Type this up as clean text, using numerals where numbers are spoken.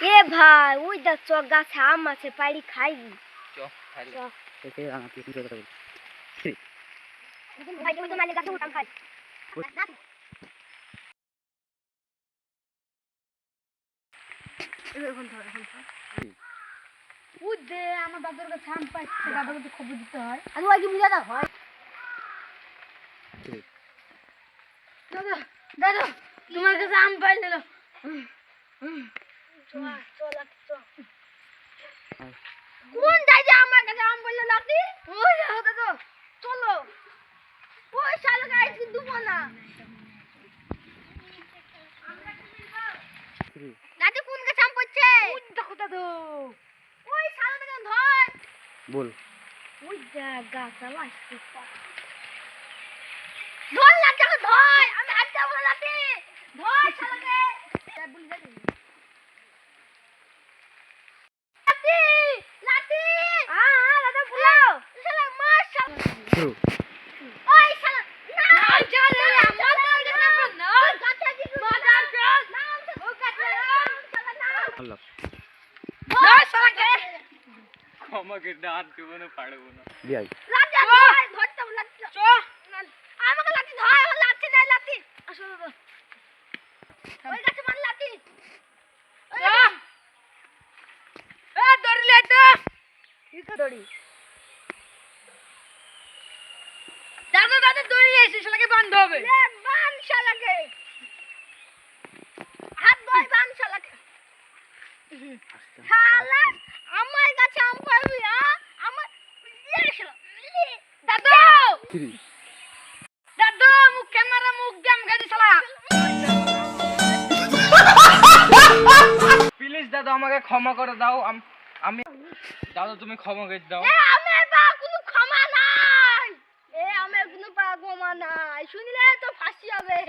এ ভাই ওই দেখ চক গাছে আম আছে পাড়ি খাইবি ভাই তুমি তো মানে গাছে উঠাম খাই আমার দাদার কাছে আম পাইছে দাদাকে খবর দিতে হয় আমি ওই কি দাদা হয় দাদা দাদা তোমার কাছে আম পাইলে না কোন যাই যে আমার কাছে আম পাইলে লাতি ওই দাদা চলো ওই শালা গাইস কিন্তু না দাদু কোন কাছে আম পাচ্ছে ওই দেখো দাদু ওই শালা দেখেন ধর বল ওই জায়গা চালা আসছে ধর লাগা ধর আমি হাত দেব লাতি ধর শালাকে তাই বলি যাই লাতি লাতি দাদা বুলাও শালা মাশাআল্লাহ ওই শালা না চলে আমার কাছে না গাছে দিবি মাদার চল ও গাছে শালা না আল্লাহ ধর শালাকে আমাকে ডান দেবো না পারবো না দিয়াই লাতি ধর ধরতে লাতি চ আমাকে লাতি ধর লাতি না লাতি আসো দাদা ওই গাছে মান লাতি এ দড়ি তো ঠিক দড়ি দাদা দাদা দড়ি এসে শালাকে বাঁধতে হবে এ বাঁধ শালাকে হাত ধরে বাঁধ শালাকে শালা আমার কাছে আম পাবি আমার শালা দাদু দাদু মুখ ক্যামেরা মুখ দাম গাড়ি শালা প্লিজ দাদা আমাকে ক্ষমা করে দাও আমি দাদা তুমি ক্ষমা করে দাও এ আমার বা কোনো ক্ষমা নাই এ আমার কোনো পা ক্ষমা নাই শুনলে তো ফাঁসি হবে